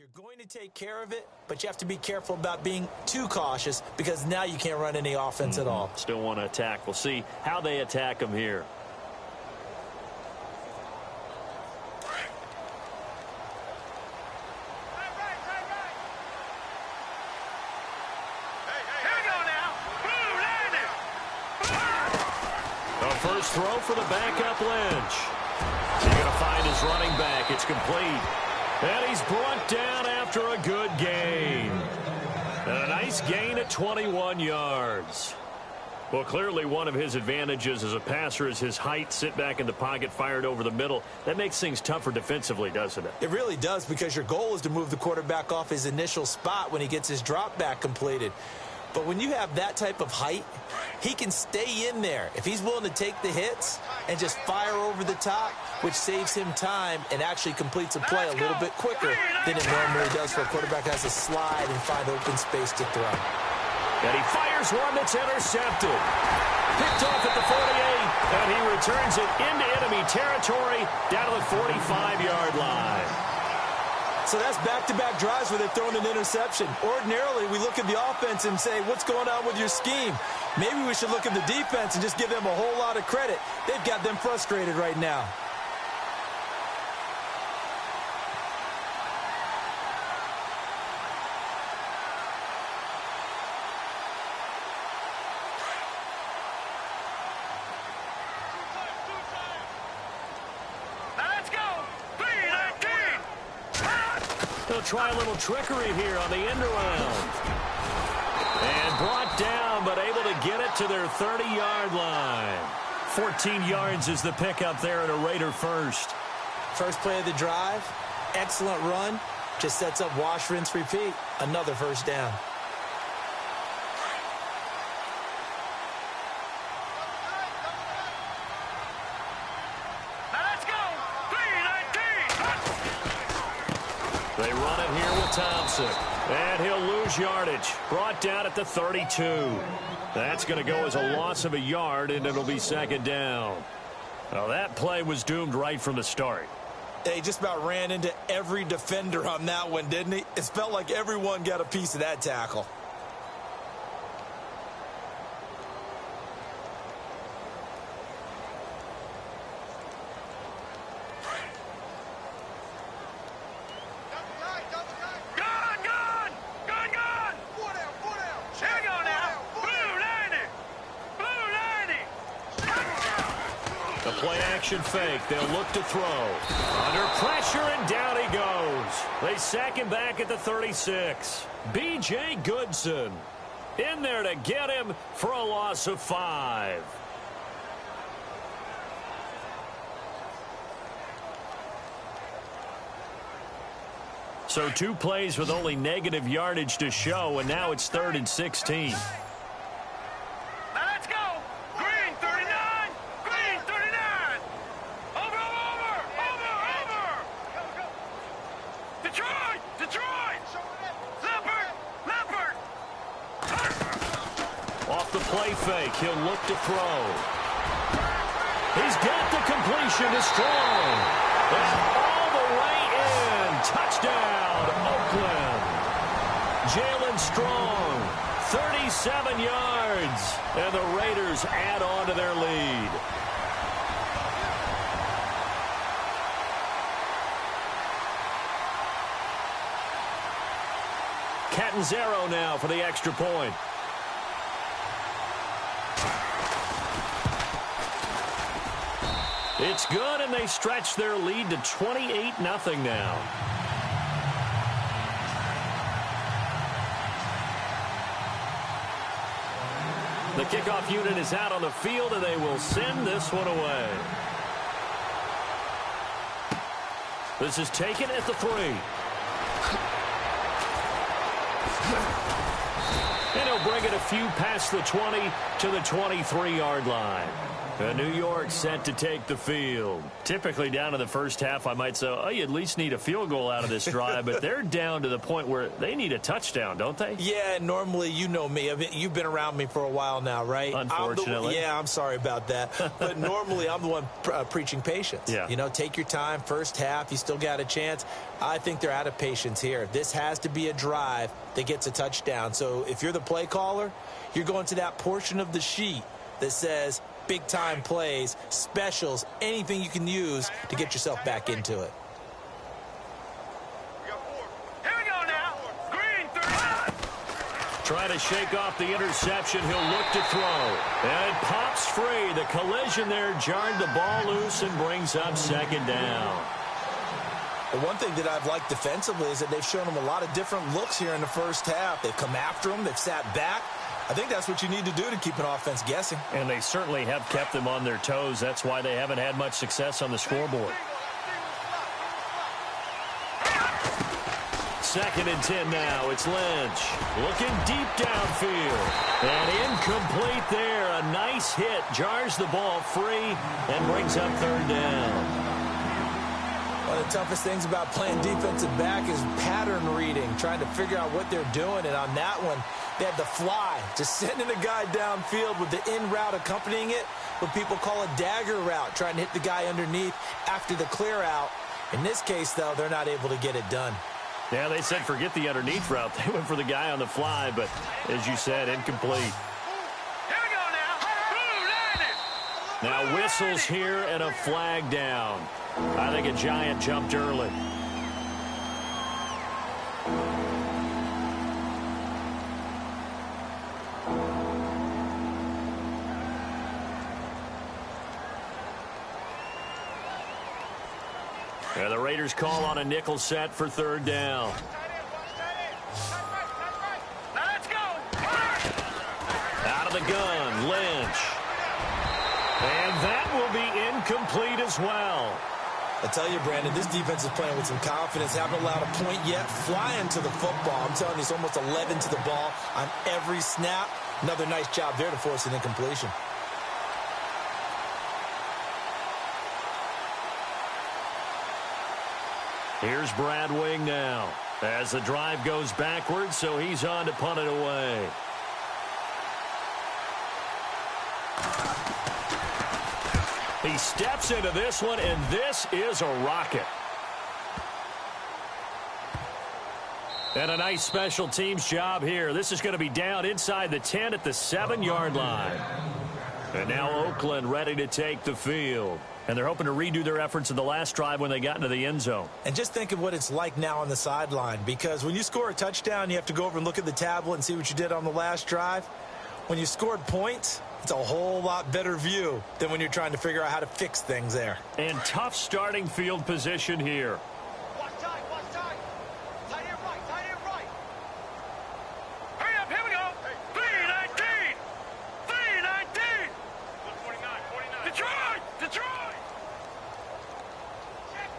You're going to take care of it, but you have to be careful about being too cautious because now you can't run any offense at all. Still want to attack. We'll see how they attack them here. The first throw for the backup Lynch. He's going to find his running back. It's complete. And he's brought down after a good gain. And a nice gain at 21 yards. Well, clearly one of his advantages as a passer is his height. Sit back in the pocket, fired over the middle. That makes things tougher defensively, doesn't it? It really does, because your goal is to move the quarterback off his initial spot when he gets his drop back completed. But when you have that type of height, he can stay in there if he's willing to take the hits and just fire over the top, which saves him time and actually completes a play a little bit quicker than it normally does for a quarterback that has to slide and find open space to throw. And he fires one that's intercepted. Picked off at the 48, and he returns it into enemy territory down to the 45-yard line. So that's back-to-back drives where they're throwing an interception. Ordinarily, we look at the offense and say, what's going on with your scheme? Maybe we should look at the defense and just give them a whole lot of credit. They've got them frustrated right now. They'll try a little trickery here on the end around. And brought down, but able to get it to their 30-yard line. 14 yards is the pickup there at a Raider first. First play of the drive, excellent run. Just sets up wash, rinse, repeat. Another first down. They run it here with Thompson. And he'll lose yardage. Brought down at the 32. That's going to go as a loss of a yard, and it'll be second down. Well, that play was doomed right from the start. He just about ran into every defender on that one, didn't he? It felt like everyone got a piece of that tackle. Play-action fake. They'll look to throw. Under pressure, and down he goes. They sack him back at the 36. B.J. Goodson in there to get him for a loss of 5. So 2 plays with only negative yardage to show, and now it's 3rd and 16. Play fake. He'll look to throw. He's got the completion to Strong. And all the way in. Touchdown, Oakland. Jalen Strong, 37 yards. And the Raiders add on to their lead. Catanzaro now for the extra point. It's good, and they stretch their lead to 28-0 now. The kickoff unit is out on the field, and they will send this one away. This is taken at the 3. And he'll bring it a few past the 20 to the 23-yard line. New York set to take the field. Typically down in the first half, I might say, oh, you at least need a field goal out of this drive, but they're down to the point where they need a touchdown, don't they? Yeah, normally, you know me. You've been around me for a while now, right? Unfortunately. I'm sorry about that. But normally, I'm the one preaching patience. Yeah. You know, take your time. First half, you still got a chance. I think they're out of patience here. This has to be a drive that gets a touchdown. So if you're the play caller, you're going to that portion of the sheet that says big-time plays, specials, anything you can use to get yourself back into it. Here we go now. Green 3. Trying to shake off the interception. He'll look to throw. And it pops free. The collision there jarred the ball loose and brings up second down. The one thing that I've liked defensively is that they've shown them a lot of different looks here in the first half. They've come after them. They've sat back. I think that's what you need to do to keep an offense guessing. And they certainly have kept them on their toes. That's why they haven't had much success on the scoreboard. 2nd and 10 now. It's Lynch looking deep downfield. And incomplete there. A nice hit. Jars the ball free and brings up 3rd down. One of the toughest things about playing defensive back is pattern reading, trying to figure out what they're doing. And on that one, they had the fly, just sending a guy downfield with the in route accompanying it, what people call a dagger route, trying to hit the guy underneath after the clear out. In this case, though, they're not able to get it done. Yeah, they said forget the underneath route. They went for the guy on the fly, but as you said, incomplete. Here we go now. Now whistles here and a flag down. I think a giant jumped early. And the Raiders call on a nickel set for 3rd down. Now let's go. Out of the gun, Lynch. And that will be incomplete as well. I tell you, Brandon, this defense is playing with some confidence. Haven't allowed a point yet. Flying to the football. I'm telling you, it's almost 11 to the ball on every snap. Another nice job there to force an incompletion. Here's Brad Wing now as the drive goes backwards, so he's on to punt it away. He steps into this one, and this is a rocket. And a nice special teams job here. This is going to be down inside the 10 at the 7-yard line. And now Oakland ready to take the field. And they're hoping to redo their efforts in the last drive when they got into the end zone. And just think of what it's like now on the sideline, because when you score a touchdown, you have to go over and look at the tablet and see what you did on the last drive. When you scored points, it's a whole lot better view than when you're trying to figure out how to fix things there. And tough starting field position here. Watch tight, watch tight. Tight end right, tight end right. Hurry up, here we go. 319. 319. 49. Detroit! Detroit! Check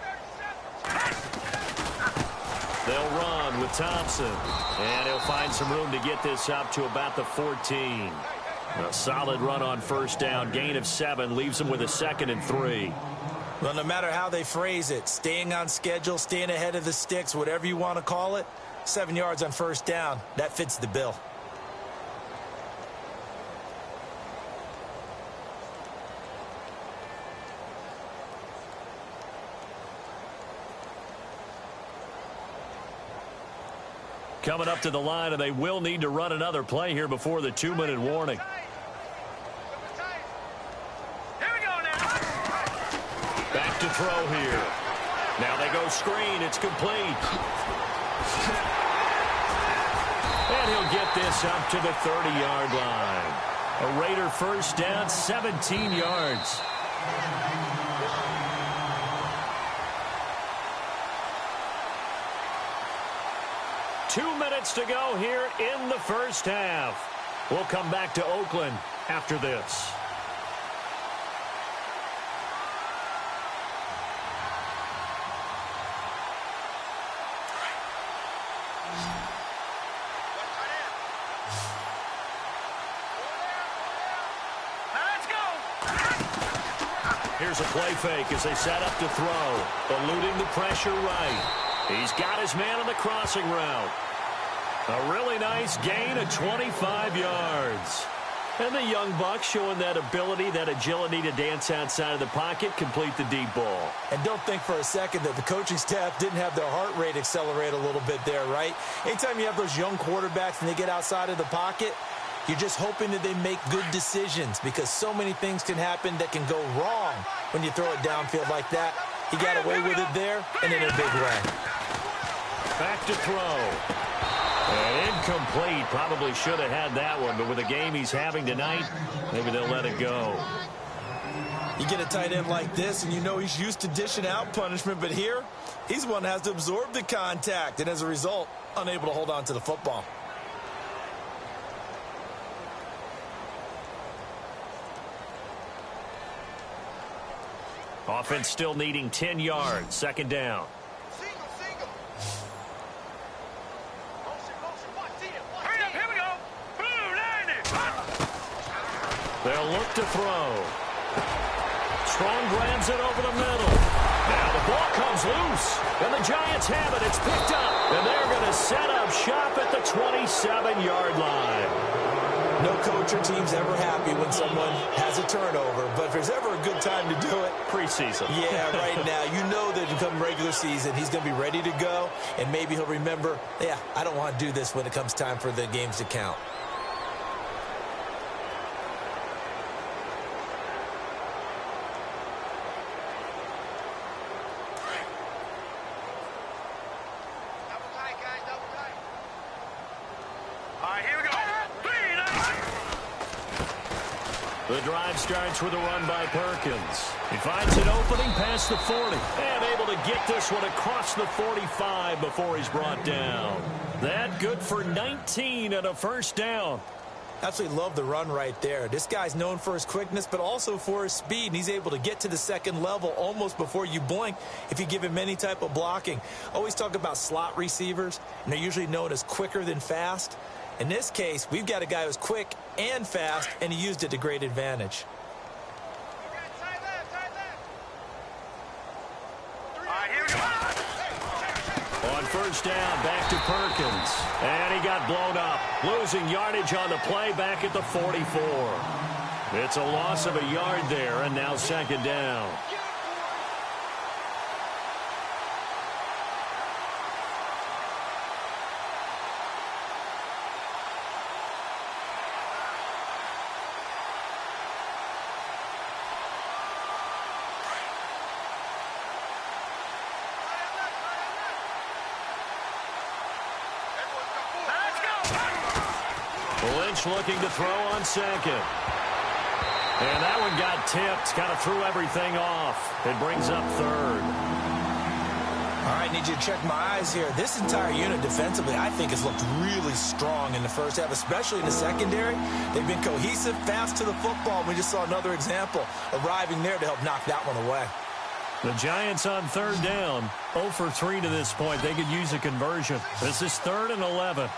37. They'll run with Thompson. And he'll find some room to get this up to about the 14. A solid run on 1st down. Gain of 7 leaves them with a 2nd and 3. Well, no matter how they phrase it, staying on schedule, staying ahead of the sticks, whatever you want to call it, 7 yards on 1st down, that fits the bill. Coming up to the line, and they will need to run another play here before the 2-minute warning. Here we go now. Back to throw here. Now they go screen. It's complete. And he'll get this up to the 30-yard line. A Raider 1st down, 17 yards. Two minutes to go here in the first half. We'll come back to Oakland after this. Now let's go. Here's a play fake as they set up to throw. Eluding the pressure right. He's got his man on the crossing route. A really nice gain of 25 yards. And the young buck showing that ability, that agility to dance outside of the pocket, complete the deep ball. And don't think for a second that the coaching staff didn't have their heart rate accelerate a little bit there, right? Anytime you have those young quarterbacks and they get outside of the pocket, you're just hoping that they make good decisions because so many things can happen that can go wrong when you throw it downfield like that. He got away with it there and in a big way. Back to throw. And incomplete. Probably should have had that one, but with the game he's having tonight, maybe they'll let it go. You get a tight end like this, and you know he's used to dishing out punishment, but here, he's the one that has to absorb the contact, and as a result, unable to hold on to the football. Offense still needing 10 yards. Second down. They'll look to throw. Strong grabs it over the middle. Now the ball comes loose. And the Giants have it. It's picked up. And they're going to set up shop at the 27-yard line. No coach or team's ever happy when someone has a turnover. But if there's ever a good time to do it, preseason. Yeah, right now. You know that come regular season, he's going to be ready to go. And maybe he'll remember, yeah, I don't want to do this when it comes time for the games to count. The drive starts with a run by Perkins. He finds an opening past the 40. And able to get this one across the 45 before he's brought down. That good for 19 and a first down. Absolutely love the run right there. This guy's known for his quickness, but also for his speed. And he's able to get to the second level almost before you blink if you give him any type of blocking. Always talk about slot receivers, and they're usually known as quicker than fast. In this case, we've got a guy who's quick and fast, and he used it to great advantage. On first down, back to Perkins. And he got blown up. Losing yardage on the play back at the 44. It's a loss of a yard there, and now second down. Lynch looking to throw on second. And that one got tipped. Kind of threw everything off. It brings up third. All right, need you to check my eyes here. This entire unit defensively, I think, has looked really strong in the first half, especially in the secondary. They've been cohesive, fast to the football. We just saw another example arriving there to help knock that one away. The Giants on third down. 0 for 3 to this point. They could use a conversion. This is 3rd and 11.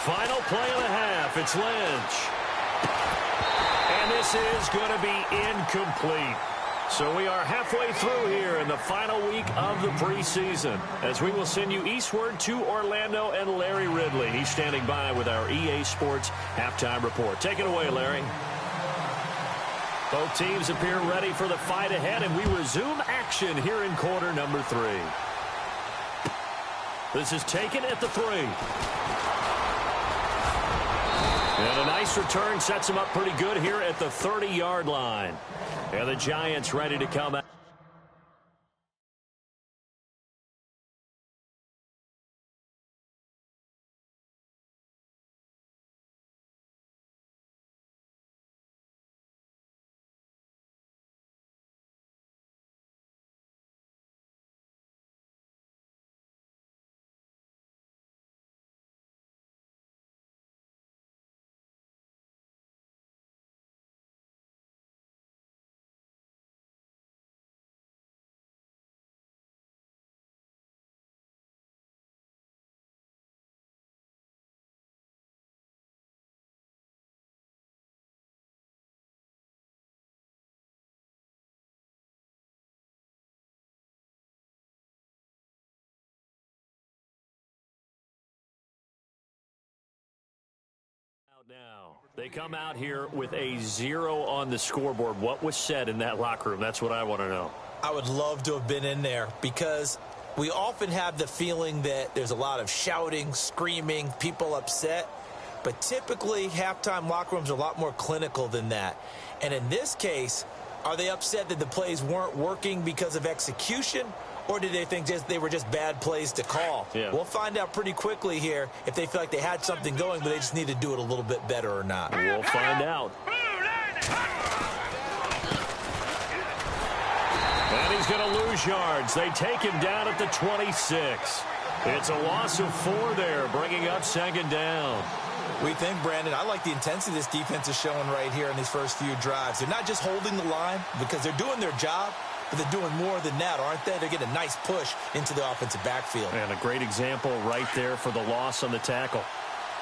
Final play of the half. It's Lynch. And this is going to be incomplete. So we are halfway through here in the final week of the preseason as we will send you eastward to Orlando and Larry Ridley. He's standing by with our EA Sports halftime report. Take it away, Larry. Both teams appear ready for the fight ahead, and we resume action here in quarter number 3. This is taken at the 3. And a nice return sets him up pretty good here at the 30-yard line. And the Giants ready to come out. Now, they come out here with a 0 on the scoreboard. What was said in that locker room? That's what I want to know. I would love to have been in there because we often have the feeling that there's a lot of shouting, screaming, people upset. But typically, halftime locker rooms are a lot more clinical than that. And in this case, are they upset that the plays weren't working because of execution? Or did they think they were just bad plays to call? Yeah. We'll find out pretty quickly here if they feel like they had something going, but they just need to do it a little bit better or not. We'll find out. And he's going to lose yards. They take him down at the 26. It's a loss of 4 there, bringing up second down. We think, Brandon, I like the intensity this defense is showing right here in these first few drives. They're not just holding the line because they're doing their job, but they're doing more than that, aren't they? They're getting a nice push into the offensive backfield. And a great example right there for the loss on the tackle.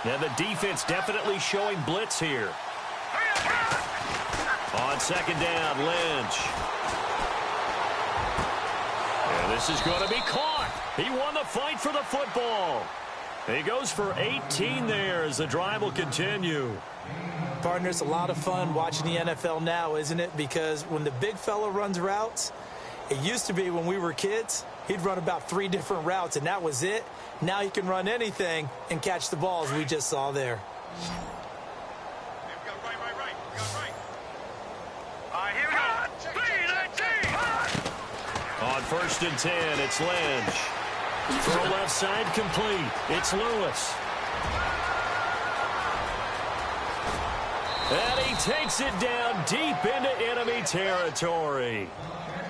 Now the defense definitely showing blitz here. On second down, Lynch. And this is going to be caught. He won the fight for the football. He goes for 18 there as the drive will continue. Partner, it's a lot of fun watching the NFL now, isn't it? Because when the big fella runs routes, it used to be when we were kids, he'd run about 3 different routes, and that was it. Now he can run anything and catch the balls we just saw there. On 1st and 10, it's Lynch. Throw left side complete. It's Lewis. And he takes it down deep into enemy territory.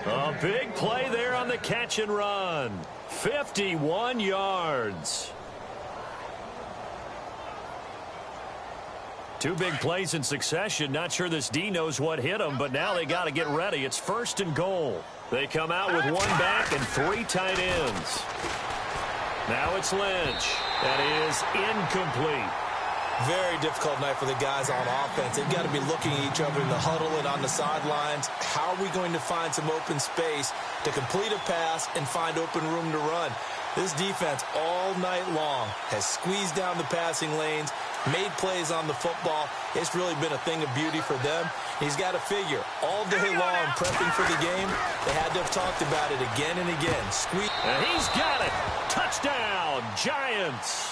A big play there on the catch and run. 51 yards. 2 big plays in succession. Not sure this D knows what hit him, but now they got to get ready. It's 1st and goal. They come out with 1 back and 3 tight ends. Now it's Lynch. That is incomplete. Very difficult night for the guys on offense. They've got to be looking at each other in the huddle and on the sidelines. How are we going to find some open space to complete a pass and find open room to run? This defense all night long has squeezed down the passing lanes, made plays on the football. It's really been a thing of beauty for them. He's got to figure all day long prepping for the game. They had to have talked about it again and again. And he's got it. Touchdown, Giants.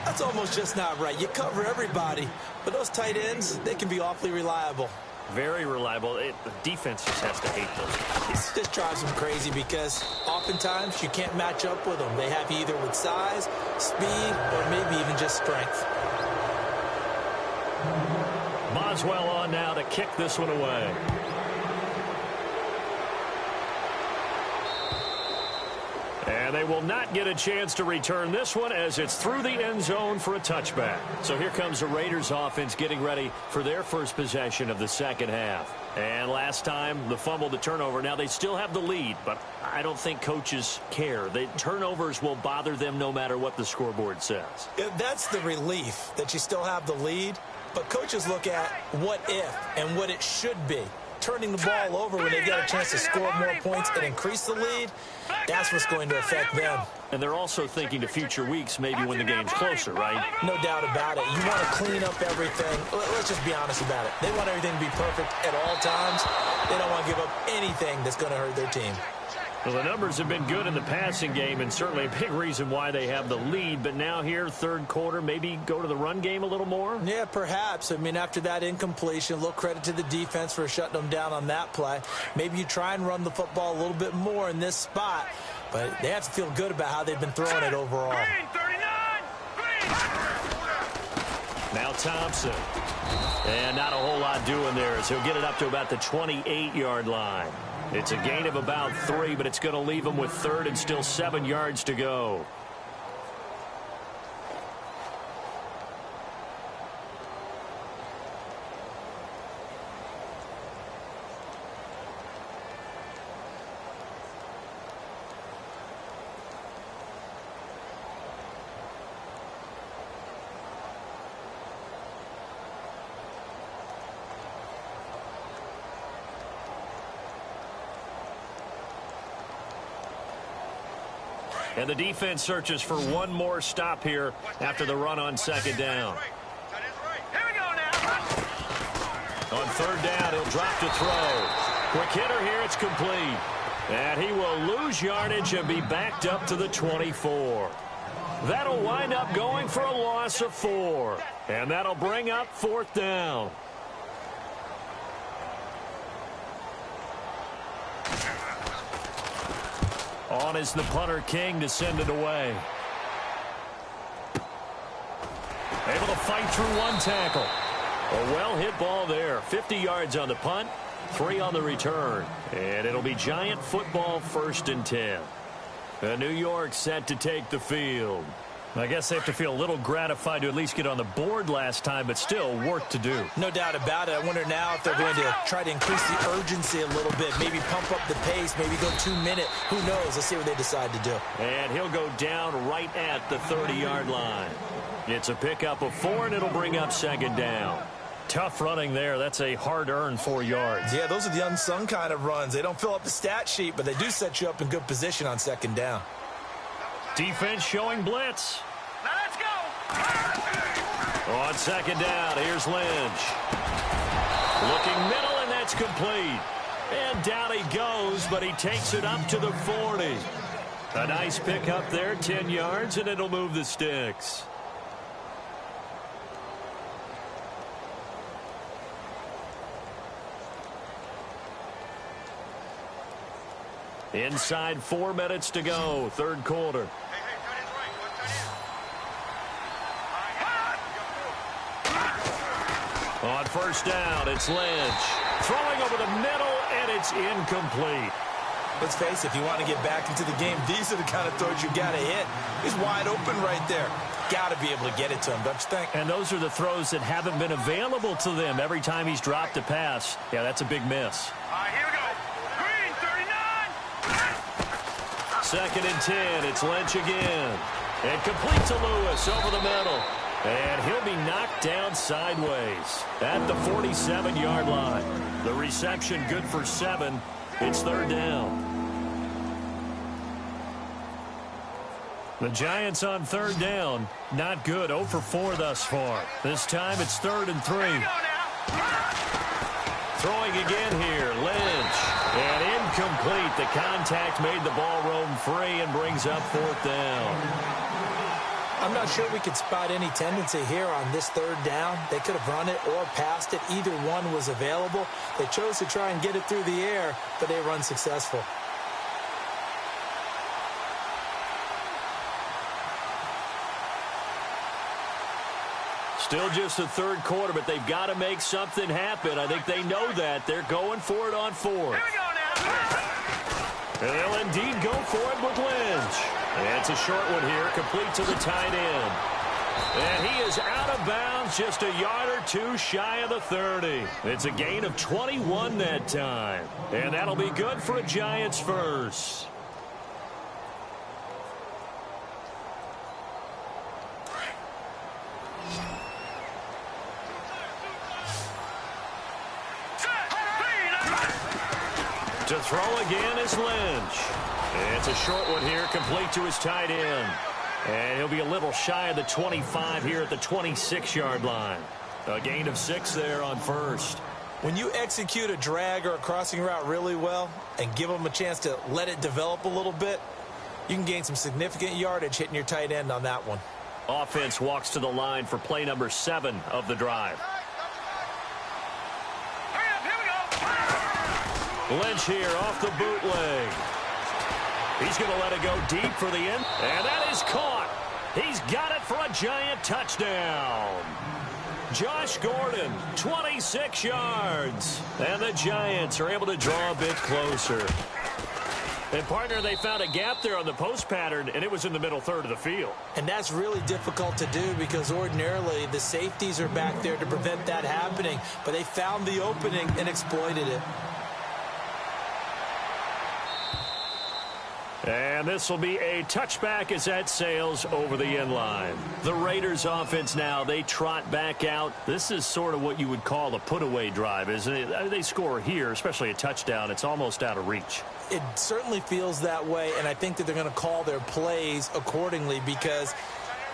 That's almost just not right. You cover everybody, but those tight ends, they can be awfully reliable. Very reliable. The defense just has to hate those guys. This drives them crazy because oftentimes you can't match up with them. They have you either with size, speed, or maybe even just strength. Boswell on now to kick this one away. And they will not get a chance to return this one as it's through the end zone for a touchback. So here comes the Raiders offense getting ready for their first possession of the second half. And last time, the fumble, the turnover. Now they still have the lead, but I don't think coaches care. The turnovers will bother them no matter what the scoreboard says. That's the relief that you still have the lead. But coaches look at what if and what it should be. Turning the ball over when they get a chance to score more points and increase the lead, that's what's going to affect them. And they're also thinking to future weeks, maybe when the game's closer, right? No doubt about it. You want to clean up everything. Let's just be honest about it. They want everything to be perfect at all times. They don't want to give up anything that's going to hurt their team. Well, the numbers have been good in the passing game, and certainly a big reason why they have the lead. But now here, third quarter, maybe go to the run game a little more? Yeah, perhaps. I mean, after that incompletion, a little credit to the defense for shutting them down on that play. Maybe you try and run the football a little bit more in this spot, but they have to feel good about how they've been throwing it overall. Now Thompson. And not a whole lot doing there as he'll get it up to about the 28-yard line. It's a gain of about 3, but it's going to leave him with 3rd and still 7 yards to go. And the defense searches for one more stop here after the run on second down. On third down, he'll drop to throw. Quick hitter here, it's complete. And he will lose yardage and be backed up to the 24. That'll wind up going for a loss of 4. And that'll bring up fourth down. On is the punter, King, to send it away. Able to fight through one tackle. A well-hit ball there. 50 yards on the punt, 3 on the return. And it'll be Giant football, 1st and 10. And New York set to take the field. I guess they have to feel a little gratified to at least get on the board last time, but still work to do. No doubt about it. I wonder now if they're going to try to increase the urgency a little bit, maybe pump up the pace, maybe go 2-minute. Who knows? Let's see what they decide to do. And he'll go down right at the 30-yard line. It's a pickup of 4, and it'll bring up 2nd down. Tough running there. That's a hard-earned 4 yards. Yeah, those are the unsung kind of runs. They don't fill up the stat sheet, but they do set you up in good position on 2nd down. Defense showing blitz. Now let's go. On 2nd down, here's Lynch. Looking middle, and that's complete. And down he goes, but he takes it up to the 40. A nice pickup there, 10 yards, and it'll move the sticks. Inside 4 minutes to go, 3rd quarter. On 1st down, it's Lynch. Throwing over the middle, and it's incomplete. Let's face it, if you want to get back into the game, these are the kind of throws you got to hit. He's wide open right there. Got to be able to get it to him, don't you think? And those are the throws that haven't been available to them every time he's dropped a pass. Yeah, that's a big miss. All right, here we go. Green, 39. 2nd and 10, it's Lynch again. And complete to Lewis over the middle. And he'll be knocked down sideways at the 47-yard line. The reception good for 7. It's 3rd down. The Giants on 3rd down. Not good. 0 for 4 thus far. This time it's 3rd and 3. Throwing again here. Lynch. And incomplete. The contact made the ball roam free and brings up 4th down. I'm not sure we could spot any tendency here on this 3rd down. They could have run it or passed it. Either one was available. They chose to try and get it through the air, but they were unsuccessful. Still just the 3rd quarter, but they've got to make something happen. I think they know that. They're going for it on 4th. Here we go now. And they'll indeed go for it with Lynch. And it's a short one here, complete to the tight end. And he is out of bounds, just a yard or 2 shy of the 30. It's a gain of 21 that time. And that'll be good for a Giants first. To throw again is Lynch. It's a short one here, complete to his tight end. And he'll be a little shy of the 25 here at the 26-yard line. A gain of 6 there on 1st. When you execute a drag or a crossing route really well and give them a chance to let it develop a little bit, you can gain some significant yardage hitting your tight end on that one. Offense walks to the line for play number 7 of the drive. Hurry up, here we go. Lynch here off the bootleg. He's going to let it go deep for the end. And that is caught. He's got it for a Giant touchdown. Josh Gordon, 26 yards. And the Giants are able to draw a bit closer. And, partner, they found a gap there on the post pattern, and it was in the middle 3rd of the field. And that's really difficult to do because ordinarily the safeties are back there to prevent that happening. But they found the opening and exploited it. And this will be a touchback as that sails over the end line. The Raiders offense now, they trot back out. This is sort of what you would call a put-away drive, isn't it? They score here, especially a touchdown. It's almost out of reach. It certainly feels that way, and I think that they're going to call their plays accordingly because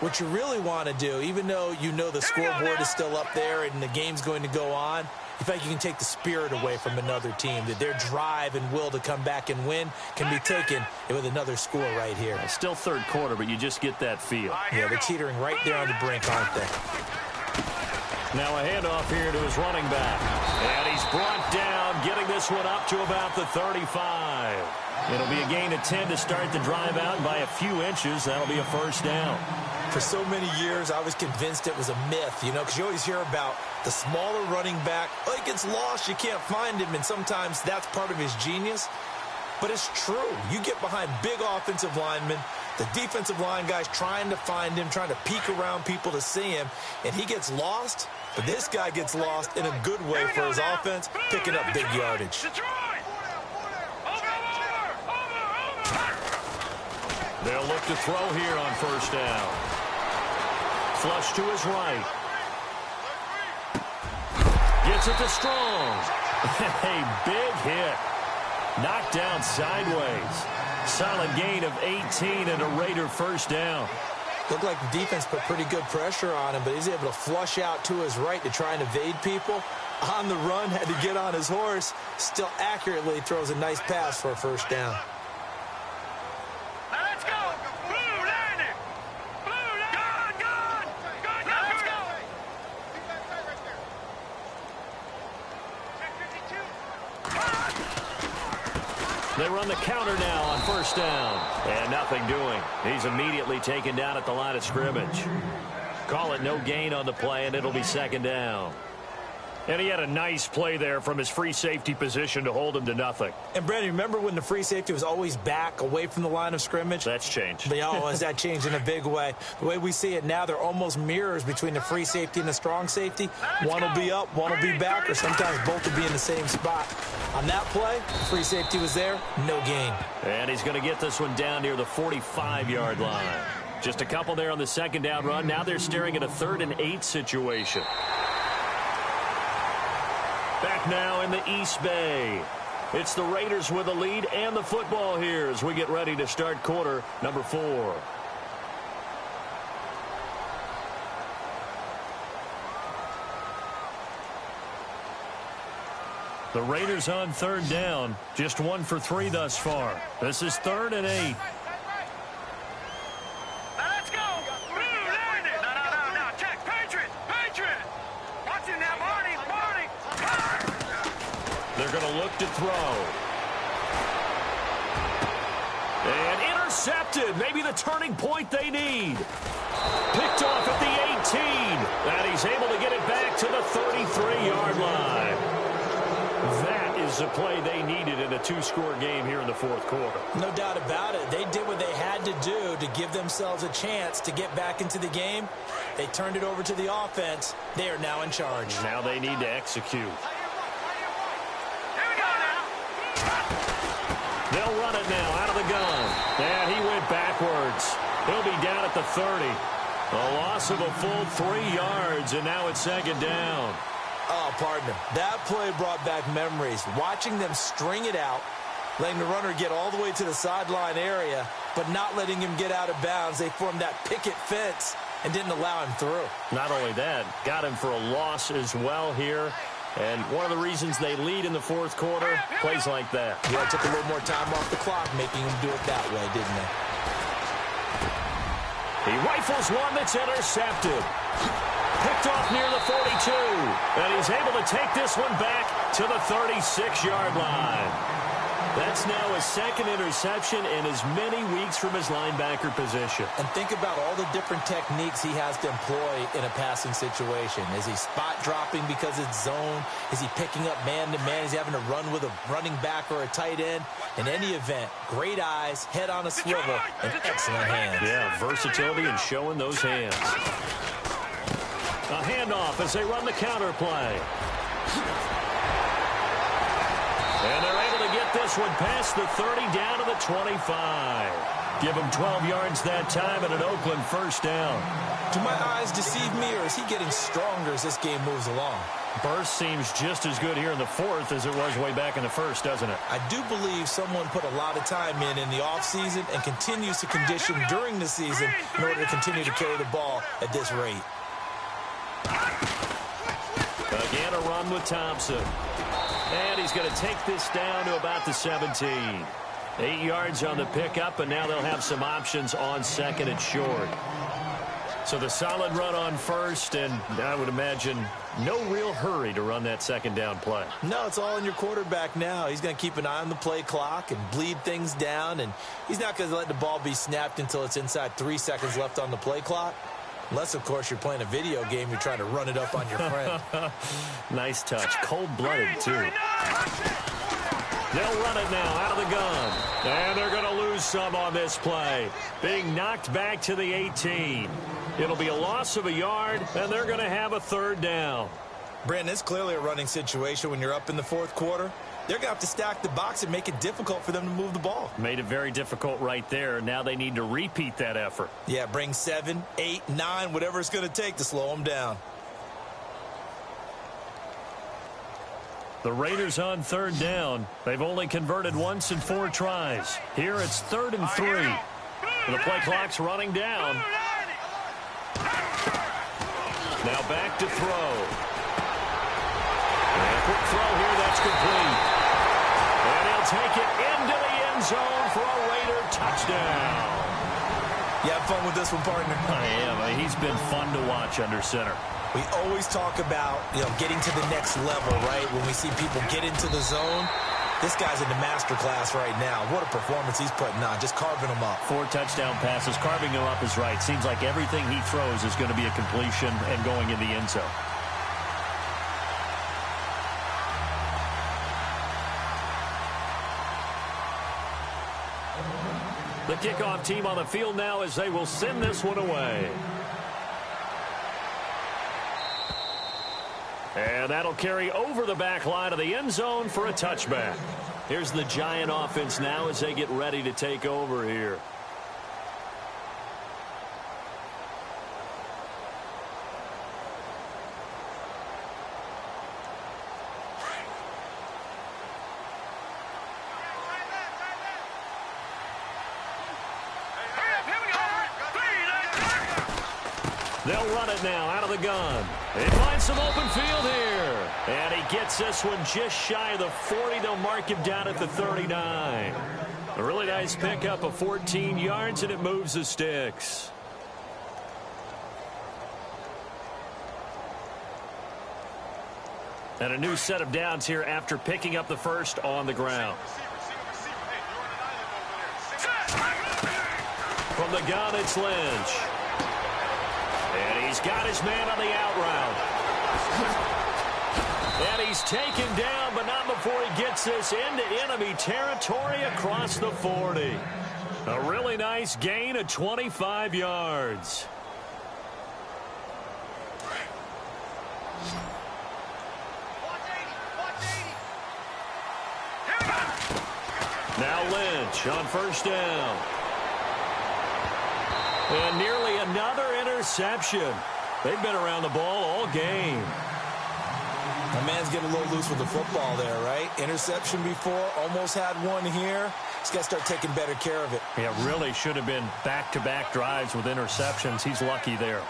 what you really want to do, even though you know the scoreboard is still up there and the game's going to go on, You feel like you can take the spirit away from another team, that their drive and will to come back and win can be taken with another score right here. It's still third quarter, but you just get that feel. Yeah, they're teetering right there on the brink, aren't they? Now a handoff here to his running back. And he's brought down, getting this one up to about the 35. It'll be a gain of 10 to start the drive out, and by a few inches, that'll be a first down. For so many years, I was convinced it was a myth, because you always hear about the smaller running back. Oh, he gets lost, you can't find him, and sometimes that's part of his genius. But it's true. You get behind big offensive linemen, the defensive line guys trying to find him, trying to peek around people to see him, and he gets lost. But this guy gets lost in a good way for his offense, picking up big yardage. They'll look to throw here on first down. Flush to his right. Gets it to Strong. A big hit. Knocked down sideways. Solid gain of 18 and a Raider first down. Looked like the defense put pretty good pressure on him, but he's able to flush out to his right to try and evade people. On the run, had to get on his horse. Still accurately throws a nice pass for a first down. Let's go! Blue landing! Blue landing! Gone! Let's go! They run the counter now on first down. And nothing doing. He's immediately taken down at the line of scrimmage. Call it no gain on the play, and it'll be second down. And he had a nice play there from his free safety position to hold him to nothing. And, Brandon, remember when the free safety was always back away from the line of scrimmage? That's changed. That changed in a big way. The way we see it now, they're almost mirrors between the free safety and the strong safety. One will be up, one will be back, or sometimes both will be in the same spot. On that play, free safety was there, no gain. And he's going to get this one down near the 45-yard line. Just a couple there on the second down run. Now they're staring at a 3rd and 8 situation. Back now in the East Bay. It's the Raiders with the lead and the football here as we get ready to start quarter number 4. The Raiders on 3rd down. Just 1 for 3 thus far. This is 3rd and 8. Let's go! Blue landing! No. Check. Patriot! Watch it now, Marty! They're going to look to throw. And intercepted. Maybe the turning point they need. Picked off at the 18. And he's able to get it back to the 33-yard line. That is the play they needed in a 2-score game here in the 4th quarter. No doubt about it. They did what they had to do to give themselves a chance to get back into the game. They turned it over to the offense. They are now in charge. Now they need to execute. They'll run it now out of the gun. And he went backwards. He'll be down at the 30. A loss of a full 3 yards, and now it's 2nd down. Oh, partner, that play brought back memories. Watching them string it out, letting the runner get all the way to the sideline area, but not letting him get out of bounds. They formed that picket fence and didn't allow him through. Not only that, got him for a loss as well here. And one of the reasons they lead in the 4th quarter, plays like that. Yeah, it took a little more time off the clock, making him do it that way, didn't they? He rifles one that's intercepted. Picked off near the 42. And he's able to take this one back to the 36-yard line. That's now his 2nd interception in as many weeks from his linebacker position. And think about all the different techniques he has to employ in a passing situation. Is he spot dropping because it's zone? Is he picking up man-to-man? Is he having to run with a running back or a tight end? In any event, great eyes, head on a swivel, and excellent hands. Yeah, versatility and showing those hands. A handoff as they run the counter play. And they're able to get this one past the 30 down to the 25. Give him 12 yards that time and an Oakland first down. Do my eyes deceive me, or is he getting stronger as this game moves along? Burst seems just as good here in the 4th as it was way back in the 1st, doesn't it? I do believe someone put a lot of time in the offseason and continues to condition during the season in order to continue to carry the ball at this rate. Again, a run with Thompson. And he's going to take this down to about the 17. 8 yards on the pickup, and now they'll have some options on second and short. So the solid run on first, and I would imagine no real hurry to run that second down play. No, it's all in your quarterback now. He's going to keep an eye on the play clock and bleed things down, and he's not going to let the ball be snapped until it's inside 3 seconds left on the play clock. Unless, of course, you're playing a video game, you're trying to run it up on your friend. Nice touch. Cold-blooded, too. They'll run it now out of the gun. And they're going to lose some on this play. Being knocked back to the 18. It'll be a loss of a yard, and they're going to have a third down. Brandon, it's clearly a running situation when you're up in the fourth quarter. They're going to have to stack the box and make it difficult for them to move the ball. Made it very difficult right there. Now they need to repeat that effort. Yeah, bring 7, 8, 9, whatever it's going to take to slow them down. The Raiders on third down. They've only converted once in 4 tries. Here it's 3rd and 3. The play clock's running down. Now back to throw. And a quick throw here, that's complete. And he'll take it into the end zone for a Raider touchdown. You have fun with this one, partner? I am. He's been fun to watch under center. We always talk about, getting to the next level, right? When we see people get into the zone, this guy's in the master class right now. What a performance he's putting on, just carving them up. 4 touchdown passes. Carving them up is right. Seems like everything he throws is going to be a completion and going in the end zone. The kickoff team on the field now as they will send this one away. And that'll carry over the back line of the end zone for a touchback. Here's the Giant offense now as they get ready to take over here. They'll run it now out of the gun. They find some open field here. And he gets this one just shy of the 40. They'll mark him down at the 39. A really nice pickup of 14 yards, and it moves the sticks. And a new set of downs here after picking up the first on the ground. From the gun, it's Lynch. And he's got his man on the out route. And he's taken down, but not before he gets this into enemy territory across the 40. A really nice gain of 25 yards. Now Lynch on first down. And nearly another interception. They've been around the ball all game. My man's getting a little loose with the football there, right? Interception before, almost had one here. He's got to start taking better care of it. Yeah, really should have been back-to-back drives with interceptions. He's lucky there.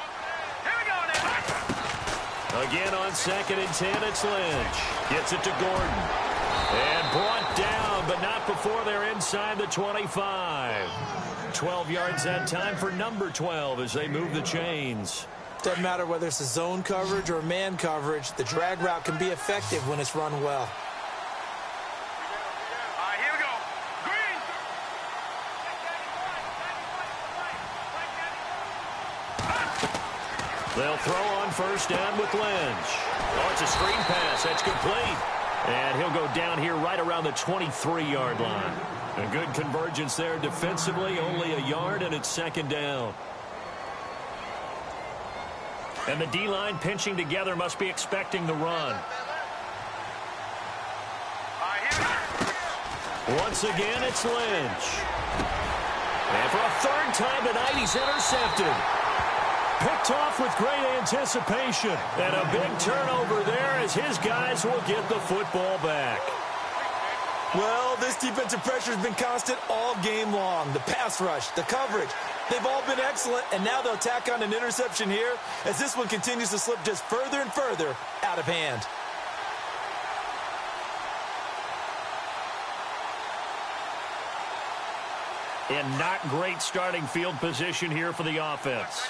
Again on 2nd and 10, it's Lynch. Gets it to Gordon. And brought down, but not before they're inside the 25. 12 yards that time for number 12 as they move the chains. Doesn't matter whether it's a zone coverage or man coverage, the drag route can be effective when it's run well. All right, here we go. Green. They'll throw on first down with Lynch. Oh, it's a screen pass. That's complete. And he'll go down here right around the 23-yard line. A good convergence there defensively, only a yard, and it's 2nd down. And the D-line pinching together must be expecting the run. Once again, it's Lynch. And for a 3rd time tonight, he's intercepted. Picked off with great anticipation. And a big turnover there as his guys will get the football back. Well, this defensive pressure has been constant all game long. The pass rush, the coverage, They've all been excellent, and now they'll tack on an interception here as this one continues to slip just further and further out of hand. And not great starting field position here for the offense.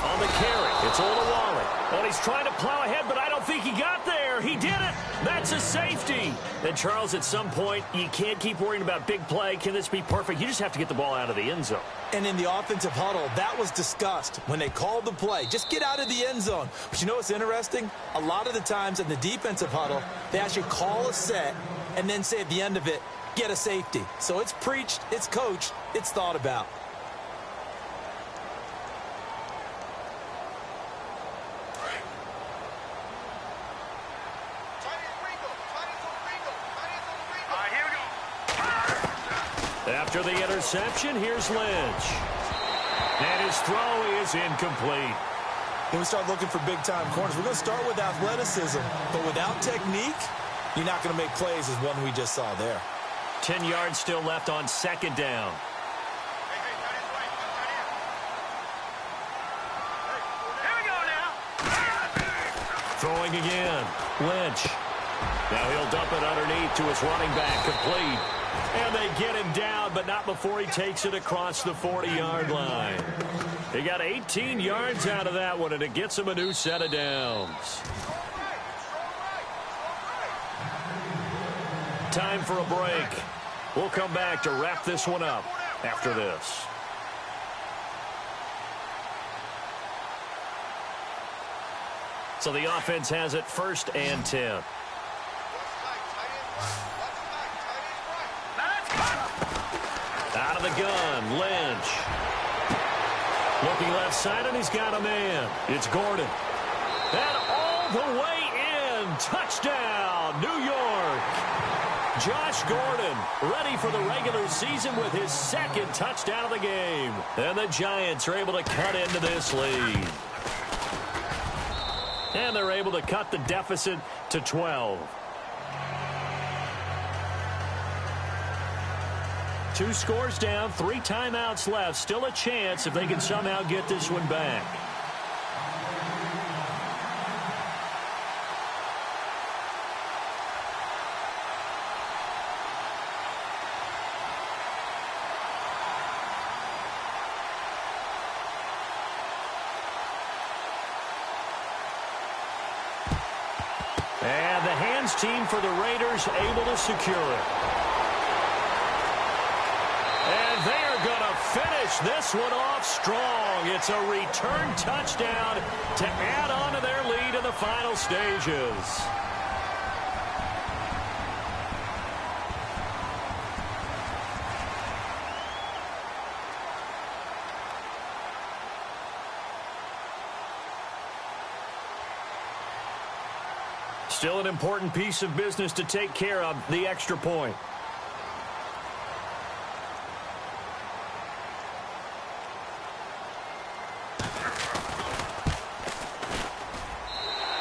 On the carry, it's Olawale. And he's trying to plow ahead, but I don't think he got there. He did it. That's a safety. And, Charles, at some point, you can't keep worrying about big play. Can this be perfect? You just have to get the ball out of the end zone. And in the offensive huddle, that was discussed when they called the play. Just get out of the end zone. But you know what's interesting? A lot of the times in the defensive huddle, they actually call a set and then say at the end of it, get a safety. So it's preached, it's coached, it's thought about. After the interception, here's Lynch. And his throw is incomplete. When we start looking for big-time corners, we're going to start with athleticism. But without technique, you're not going to make plays as one we just saw there. 10 yards still left on second down. Here we go now. Throwing again. Lynch. Now he'll dump it underneath to his running back. Complete. And they get him down, but not before he takes it across the 40-yard line. He got 18 yards out of that one, and it gets him a new set of downs. Time for a break. We'll come back to wrap this one up after this. So the offense has it 1st and 10. Out of the gun, Lynch. Looking left side, and he's got a man. It's Gordon. And all the way in. Touchdown, New York. Josh Gordon ready for the regular season with his 2nd touchdown of the game. And the Giants are able to cut into this lead. And they're able to cut the deficit to 12. 2 scores down, 3 timeouts left. Still a chance if they can somehow get this one back. And the hands team for the Raiders able to secure it. And they are going to finish this one off strong. It's a return touchdown to add on to their lead in the final stages. Still an important piece of business to take care of, the extra point.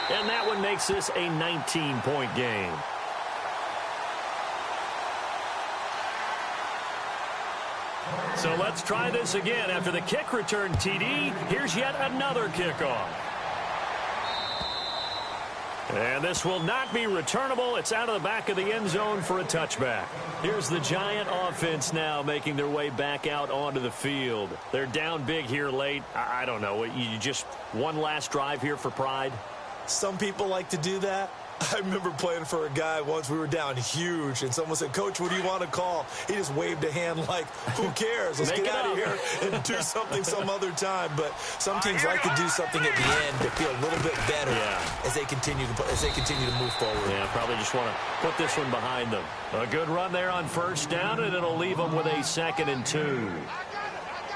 And that one makes this a 19-point game. So let's try this again. After the kick return TD, here's yet another kickoff. And this will not be returnable. It's out of the back of the end zone for a touchback. Here's the Giant offense now making their way back out onto the field. They're down big here late. I don't know. You just one last drive here for pride? Some people like to do that. I remember playing for a guy once. We were down huge, and someone said, "Coach, what do you want to call?" He just waved a hand like, who cares? Let's get out of here and do something some other time. But some teams like to do something at the end to feel a little bit better as they continue to move forward. Yeah, probably just want to put this one behind them. A good run there on 1st down, and it'll leave them with a 2nd and 2.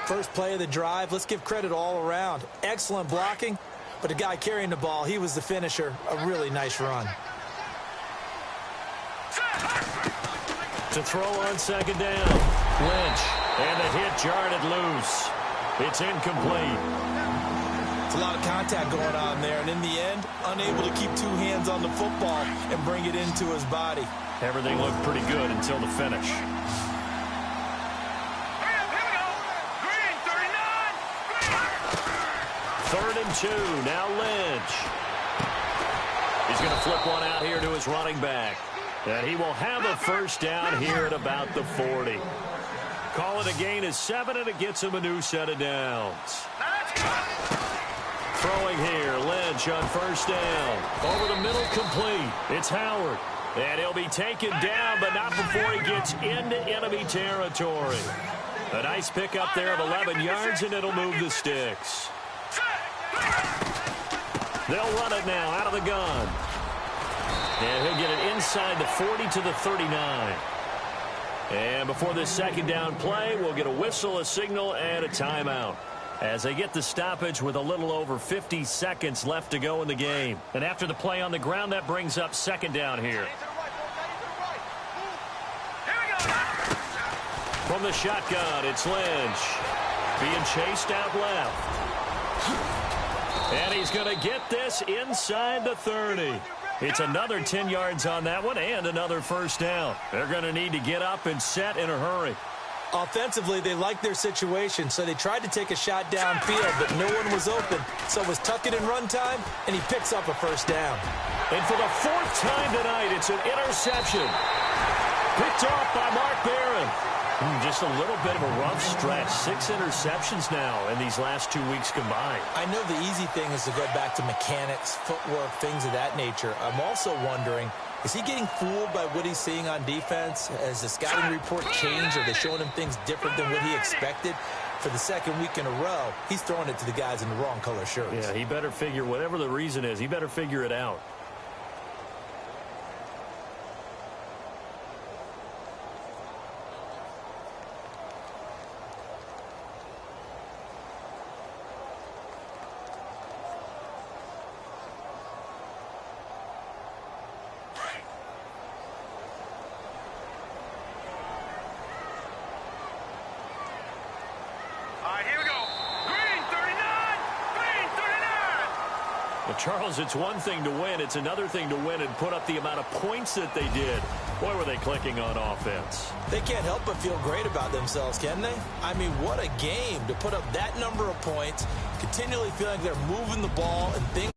First play of the drive. Let's give credit all around. Excellent blocking. But the guy carrying the ball, he was the finisher. A really nice run. To throw on 2nd down. Lynch. And the hit jarred it loose. It's incomplete. It's a lot of contact going on there, and in the end, unable to keep two hands on the football and bring it into his body. Everything looked pretty good until the finish. Here we go. Green, 39. 3rd and 2. Now Lynch. He's going to flip one out here to his running back. And he will have a first down here at about the 40. Call it a gain of 7, and it gets him a new set of downs. Throwing here, Lynch on first down. Over the middle, complete. It's Howard. And he'll be taken down, but not before he gets into enemy territory. A nice pickup there of 11 yards, and it'll move the sticks. They'll run it now out of the gun. And he'll get it inside the 40 to the 39. And before this second down play, we'll get a whistle, a signal, and a timeout, as they get the stoppage with a little over 50 seconds left to go in the game. And after the play on the ground, that brings up second down here. From the shotgun, it's Lynch. Being chased out left. And he's going to get this inside the 30. It's another 10 yards on that one and another first down. They're going to need to get up and set in a hurry. Offensively, they liked their situation, so they tried to take a shot downfield, but no one was open. So it was tuck it in run time, and he picks up a first down. And for the 4th time tonight, it's an interception. Picked off by Mark Barron. Just a little bit of a rough stretch. 6 interceptions now in these last 2 weeks combined. I know the easy thing is to go back to mechanics, footwork, things of that nature. I'm also wondering, is he getting fooled by what he's seeing on defense? Has the scouting report changed? Are they showing him things different than what he expected? For the second week in a row, he's throwing it to the guys in the wrong color shirts. Yeah, he better figure, whatever the reason is, he better figure it out. Charles, it's one thing to win. It's another thing to win and put up the amount of points that they did. Boy, were they clicking on offense. They can't help but feel great about themselves, can they? I mean, what a game to put up that number of points, continually feeling like they're moving the ball and things.